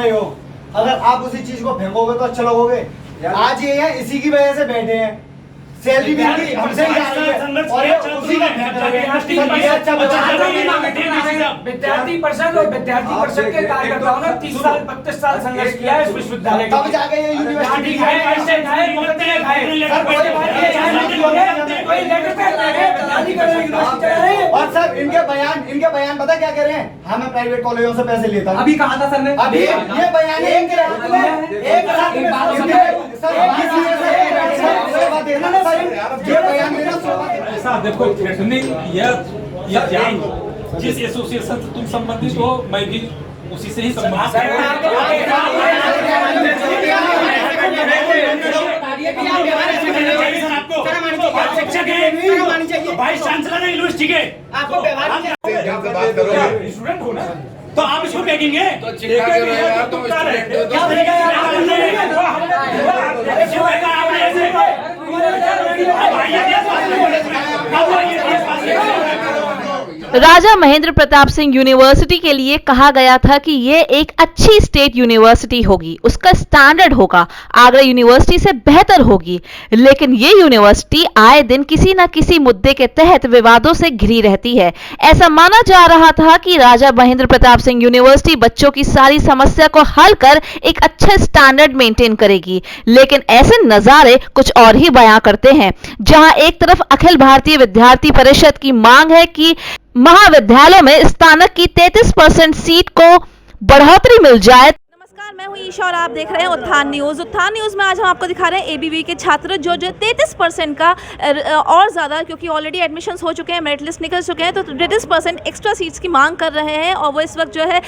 रहे हो, अगर आप उसी चीज को फेंकोगे तो अच्छा लगोगे। आज ये है, इसी की वजह से बैठे हैं, सैलरी भी इनकी हमसे ही जा रही है और ये उसी का फेंक रहे हैं। विद्यार्थी परिषद और विद्यार्थी परिषद के कार्यकर्ताओं ने 30 साल 32 साल संघर्ष किया है इस विश्वविद्यालय तब जाके ये यूनिवर्सिटी और सर इनके बयान पता क्या कह रहे हैं, हमें प्राइवेट कॉलेजों से पैसे लेता है। अभी कहा था सर ने, अभी ये बयान है इनके ऐसा देखो थ्रेटनिंग ये ज्ञान जिस एसोसिएशन से तुम संबंधित हो, मैं भी उसी से ही संबंधित वाइस चांसलर है यूनिवर्सिटी के, आपको स्टूडेंट हो ना, तो आप इसको फेंकेंगे राजा महेंद्र प्रताप सिंह यूनिवर्सिटी के लिए कहा गया था कि ये एक अच्छी स्टेट यूनिवर्सिटी होगी, उसका स्टैंडर्ड होगा, आगरा यूनिवर्सिटी से बेहतर होगी। लेकिन ये यूनिवर्सिटी आए दिन किसी न किसी मुद्दे के तहत विवादों से घिरी रहती है। ऐसा माना जा रहा था कि राजा महेंद्र प्रताप सिंह यूनिवर्सिटी बच्चों की सारी समस्या को हल कर एक अच्छा स्टैंडर्ड मेंटेन करेगी, लेकिन ऐसे नजारे कुछ और ही बयां करते हैं। जहां एक तरफ अखिल भारतीय विद्यार्थी परिषद की मांग है कि महाविद्यालयों में स्नातक की 33% सीट को बढ़ोतरी मिल जाए। नमस्कार, मैं हूं ईशा और आप देख रहे हैं उत्थान न्यूज़। उत्थान न्यूज़ में आज हम आपको दिखा रहे हैं एबीवी के छात्र जो 33% का और ज़्यादा, क्योंकि ऑलरेडी एडमिशन्स हो चुके हैं, मेरिट लिस्ट निकल चुके हैं, तो 33% एक्स्ट्रा सीट्स की मांग कर रहे हैं। और वो इस वक्त जो है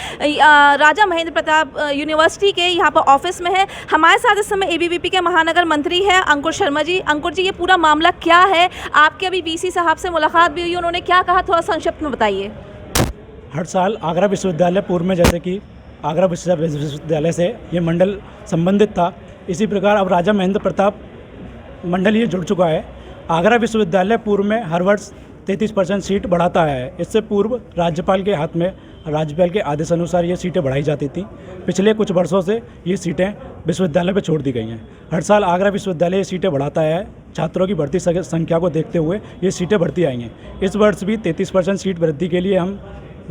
राजा महेंद्र प्रताप यूनिवर्सिटी के यहाँ पर ऑफिस में है। हमारे साथ इस समय एबीवीपी के महानगर मंत्री हैं अंकुर शर्मा जी। अंकुर जी, ये पूरा मामला क्या है? आपके अभी वीसी साहब से मुलाकात भी हुई, उन्होंने क्या कहा, थोड़ा संक्षिप्त में बताइए। हर साल आगरा विश्वविद्यालय पूर्व में, जैसे कि आगरा विश्वविद्यालय से ये मंडल संबंधित था, इसी प्रकार अब राजा महेंद्र प्रताप मंडल ये जुड़ चुका है। आगरा विश्वविद्यालय पूर्व में हर वर्ष 33% सीट बढ़ाता है। इससे पूर्व राज्यपाल के हाथ में, राज्यपाल के आदेश अनुसार ये सीटें बढ़ाई जाती थी। पिछले कुछ वर्षों से ये सीटें विश्वविद्यालय पर छोड़ दी गई हैं। हर साल आगरा विश्वविद्यालय ये सीटें बढ़ाता है। छात्रों की बढ़ती संख्या को देखते हुए ये सीटें बढ़ती आई हैं। इस वर्ष भी 33% सीट वृद्धि के लिए हम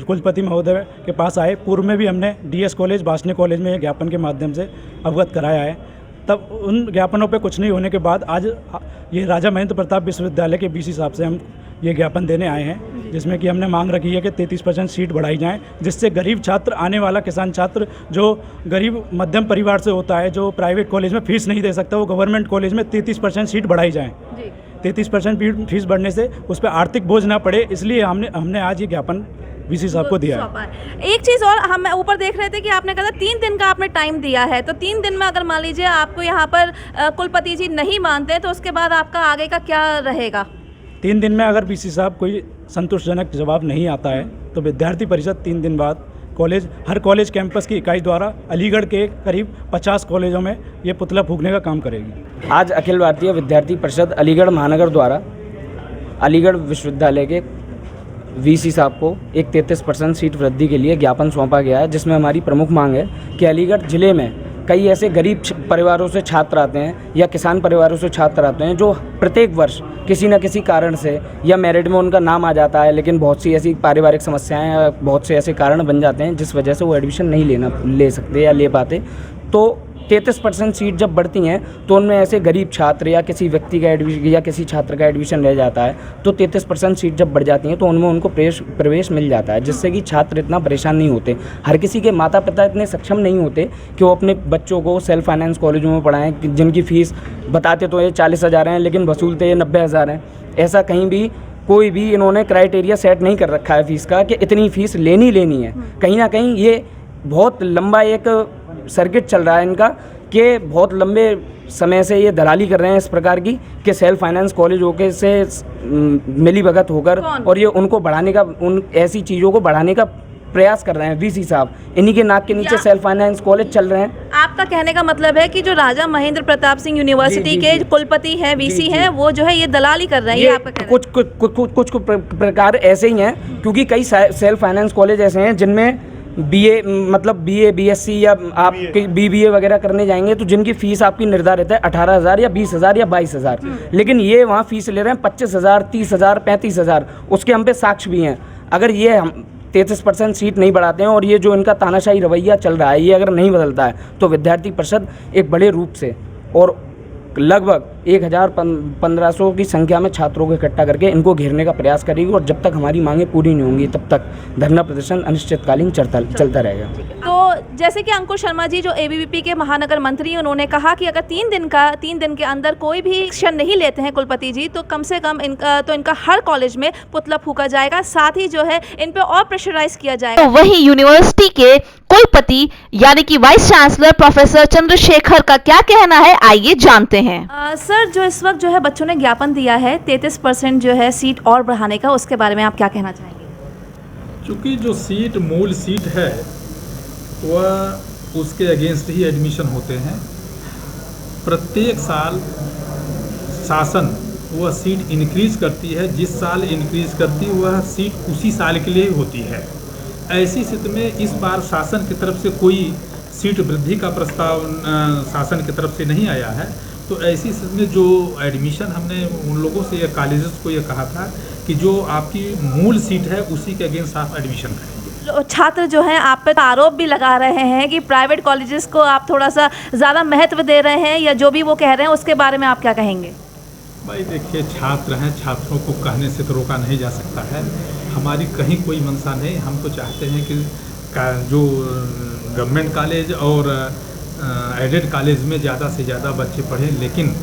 कुलपति महोदय के पास आए। पूर्व में भी हमने डीएस कॉलेज, वासनी कॉलेज में ज्ञापन के माध्यम से अवगत कराया है। तब उन ज्ञापनों पे कुछ नहीं होने के बाद आज ये राजा महेंद्र प्रताप विश्वविद्यालय के बीसी साहब से हम ये ज्ञापन देने आए हैं, जिसमें कि हमने मांग रखी है कि 33% सीट बढ़ाई जाएँ, जिससे गरीब छात्र, आने वाला किसान छात्र जो गरीब मध्यम परिवार से होता है, जो प्राइवेट कॉलेज में फीस नहीं दे सकता, वो गवर्नमेंट कॉलेज में 33% सीट बढ़ाई जाएँ। 33% फीस बढ़ने से उस पर आर्थिक बोझ ना पड़े, इसलिए हमने आज ये ज्ञापन वीसी साहब को दिया है। एक चीज़ और, हम ऊपर देख रहे थे कि आपने कहा 3 दिन का आपने टाइम दिया है, तो 3 दिन में अगर मान लीजिए आपको यहाँ पर कुलपति जी नहीं मानते, तो उसके बाद आपका आगे का क्या रहेगा? 3 दिन में अगर वीसी साहब कोई संतोषजनक जवाब नहीं आता है तो विद्यार्थी परिषद 3 दिन बाद हर कॉलेज कैंपस की इकाई द्वारा अलीगढ़ के करीब 50 कॉलेजों में ये पुतला फूंकने का काम करेगी। आज अखिल भारतीय विद्यार्थी परिषद अलीगढ़ महानगर द्वारा अलीगढ़ विश्वविद्यालय के वीसी साहब को एक 33% सीट वृद्धि के लिए ज्ञापन सौंपा गया है, जिसमें हमारी प्रमुख मांग है कि अलीगढ़ ज़िले में कई ऐसे गरीब परिवारों से छात्र आते हैं या किसान परिवारों से छात्र आते हैं जो प्रत्येक वर्ष किसी न किसी कारण से या मेरिट में उनका नाम आ जाता है, लेकिन बहुत सी ऐसी पारिवारिक समस्याएं या बहुत से ऐसे कारण बन जाते हैं जिस वजह से वो एडमिशन नहीं ले सकते या ले पाते। तो 33% सीट जब बढ़ती हैं तो उनमें ऐसे गरीब छात्र या किसी व्यक्ति का एडमिशन या किसी छात्र का एडमिशन रह जाता है, तो 33% सीट जब बढ़ जाती हैं तो उनमें उनको प्रवेश मिल जाता है, जिससे कि छात्र इतना परेशान नहीं होते। हर किसी के माता पिता इतने सक्षम नहीं होते कि वो अपने बच्चों को सेल्फ फाइनेंस कॉलेजों में पढ़ाएं, जिनकी फ़ीस बताते तो ये 40,000 हैं लेकिन वसूलते ये 90,000 हैं। ऐसा कहीं भी कोई भी इन्होंने क्राइटेरिया सेट नहीं कर रखा है फ़ीस का कि इतनी फ़ीस लेनी है। कहीं ना कहीं ये बहुत लंबा एक सर्किट चल रहा है इनका कि बहुत लंबे समय से ये दलाली कर रहे हैं इस प्रकार की कि सेल्फ फाइनेंस कॉलेजों के से मिली भगत होकर और ये उनको बढ़ाने का, उन ऐसी चीज़ों को बढ़ाने का प्रयास कर रहे हैं वीसी साहब। इन्हीं के नाक के नीचे सेल्फ फाइनेंस कॉलेज चल रहे हैं। आपका कहने का मतलब है कि जो राजा महेंद्र प्रताप सिंह यूनिवर्सिटी के कुलपति हैं, वीसी हैं, वो जो है ये दलाली कर रहे हैं, आपका कहना? कुछ प्रकार ऐसे ही हैं, क्योंकि कई सेल्फ फाइनेंस कॉलेज ऐसे हैं जिनमें बीए मतलब बीए बीएससी या आप बीबीए वगैरह करने जाएंगे तो जिनकी फ़ीस आपकी निर्धारित है 18,000 या 20,000 या 22,000, लेकिन ये वहाँ फ़ीस ले रहे हैं 25,000, 30,000, 35,000। उसके हम पे साक्ष्य भी हैं। अगर ये हम 33% सीट नहीं बढ़ाते हैं और ये जो इनका तानाशाही रवैया चल रहा है ये अगर नहीं बदलता है तो विद्यार्थी परिषद एक बड़े रूप से और लगभग 1,1500 की संख्या में छात्रों को इकट्ठा करके इनको घेरने का प्रयास करेगी और जब तक हमारी मांगें पूरी नहीं होंगी तब तक धरना प्रदर्शन अनिश्चितकालीन चलता रहेगा। तो जैसे कि अंकुश शर्मा जी जो एबीवीपी के महानगर मंत्री हैं, उन्होंने कहा कि अगर 3 दिन के अंदर कोई भी एक्शन नहीं लेते हैं कुलपति जी तो कम से कम इनका हर कॉलेज में पुतला फूका जाएगा, साथ ही जो है इन पे और प्रेशराइज किया जाएगा। तो वही यूनिवर्सिटी के कुलपति यानी कि वाइस चांसलर प्रोफेसर चंद्रशेखर का क्या कहना है, आइए जानते हैं। सर, जो इस वक्त जो है बच्चों ने ज्ञापन दिया है 33% जो है सीट और बढ़ाने का, उसके बारे में आप क्या कहना चाहेंगे? चूँकि जो सीट मूल सीट है वह उसके अगेंस्ट ही एडमिशन होते हैं। प्रत्येक साल शासन वह सीट इंक्रीज करती है, जिस साल इंक्रीज करती वह सीट उसी साल के लिए होती है। ऐसी स्थिति में इस बार शासन की तरफ से कोई सीट वृद्धि का प्रस्ताव शासन की तरफ से नहीं आया है। तो ऐसी स्थिति में जो एडमिशन हमने उन लोगों से या कॉलेजेस को ये कहा था कि जो आपकी मूल सीट है उसी के अगेंस्ट आप एडमिशन करेंगे। छात्र जो हैं आप पे आरोप भी लगा रहे हैं कि प्राइवेट कॉलेजेस को आप थोड़ा सा ज़्यादा महत्व दे रहे हैं या जो भी वो कह रहे हैं उसके बारे में आप क्या कहेंगे? भाई देखिए, छात्र हैं, छात्रों को कहने से तो रोका नहीं जा सकता है। हमारी कहीं कोई मंशा नहीं। हम तो चाहते हैं कि जो गवर्नमेंट कॉलेज और एडेड कॉलेज में ज़्यादा से ज़्यादा बच्चे पढ़ें, लेकिन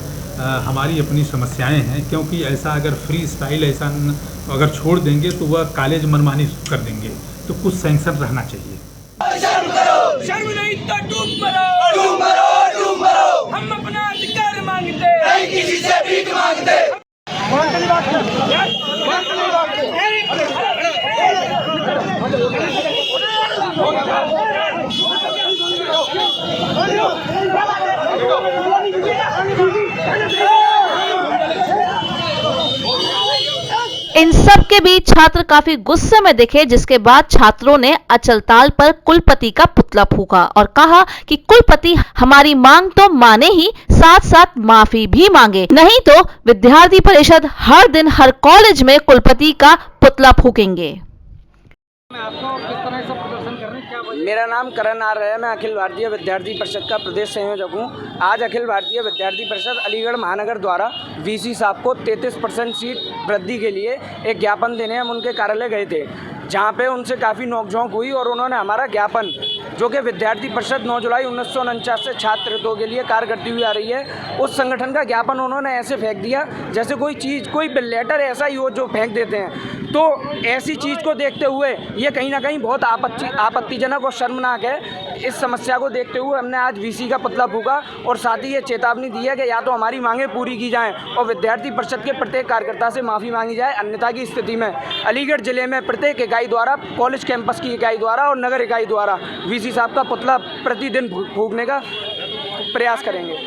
हमारी अपनी समस्याएं हैं, क्योंकि ऐसा अगर फ्री स्टाइल ऐसा अगर छोड़ देंगे तो वह कॉलेज मनमानी कर देंगे, तो कुछ सैंक्शन रहना चाहिए। शर्म नहीं तो डूब मरो, हम अपना अधिकार मांगते, नहीं किसी से भीख मांगते। इन सब के बीच छात्र काफी गुस्से में दिखे, जिसके बाद छात्रों ने अचलताल पर कुलपति का पुतला फूका और कहा कि कुलपति हमारी मांग तो माने ही, साथ साथ माफी भी मांगे, नहीं तो विद्यार्थी परिषद हर दिन हर कॉलेज में कुलपति का पुतला फूकेंगे। मेरा नाम करण आर है। मैं अखिल भारतीय विद्यार्थी परिषद का प्रदेश संयोजक हूँ। आज अखिल भारतीय विद्यार्थी परिषद अलीगढ़ महानगर द्वारा वीसी साहब को 33% सीट वृद्धि के लिए एक ज्ञापन देने हम उनके कार्यालय गए थे, जहाँ पे उनसे काफ़ी नोकझोंक हुई और उन्होंने हमारा ज्ञापन, जो कि विद्यार्थी परिषद 9 जुलाई 1949 से छात्र हितों के लिए कार्य करती हुई आ रही है, उस संगठन का ज्ञापन उन्होंने ऐसे फेंक दिया जैसे कोई चीज़, कोई लेटर ऐसा ही हो जो फेंक देते हैं। तो ऐसी चीज़ को देखते हुए ये कहीं ना कहीं बहुत आपत्तिजनक और शर्मनाक है। इस समस्या को देखते हुए हमने आज वीसी का पुतला फूका और साथ ही ये चेतावनी दी है कि या तो हमारी मांगें पूरी की जाएं और विद्यार्थी परिषद के प्रत्येक कार्यकर्ता से माफ़ी मांगी जाए, अन्यथा की स्थिति में अलीगढ़ जिले में प्रत्येक इकाई द्वारा, कॉलेज कैंपस की इकाई द्वारा और नगर इकाई द्वारा वीसी साहब का पुतला प्रतिदिन फूकने का प्रयास करेंगे।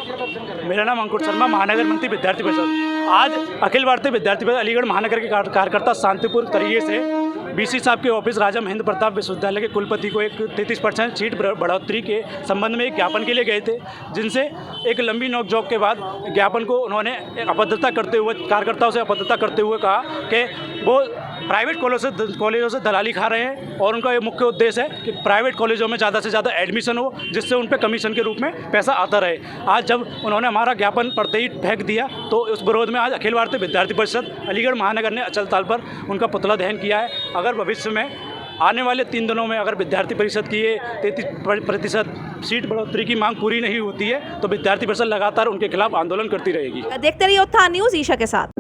मेरा नाम अंकुश शर्मा, महानगर मंत्री विद्यार्थी परिषद। आज अखिल भारतीय विद्यार्थी परिषद अलीगढ़ महानगर के कार्यकर्ता शांतिपूर्ण तरीके से बीसी साहब के ऑफिस राजा महेंद्र प्रताप विश्वविद्यालय के कुलपति को एक 33% सीट बढ़ोतरी के संबंध में एक ज्ञापन के लिए गए थे, जिनसे एक लंबी नोकझोंक के बाद ज्ञापन को उन्होंने अभद्रता करते हुए, कार्यकर्ताओं से अभद्रता करते हुए कहा कि वो प्राइवेट कॉलेजों से दलाली खा रहे हैं और उनका ये मुख्य उद्देश्य है कि प्राइवेट कॉलेजों में ज़्यादा से ज़्यादा एडमिशन हो, जिससे उन पर कमीशन के रूप में पैसा आता रहे। आज जब उन्होंने हमारा ज्ञापन पढ़ते ही फेंक दिया, तो उस विरोध में आज अखिल भारतीय विद्यार्थी परिषद अलीगढ़ महानगर ने अचलताल पर उनका पुतला दहन किया है। अगर भविष्य में आने वाले 3 दिनों में अगर विद्यार्थी परिषद की ये 33% सीट बढ़ोतरी की मांग पूरी नहीं होती है तो विद्यार्थी परिषद लगातार उनके खिलाफ आंदोलन करती रहेगी। देखते रहिए उत्थान न्यूज़ ईशा के साथ।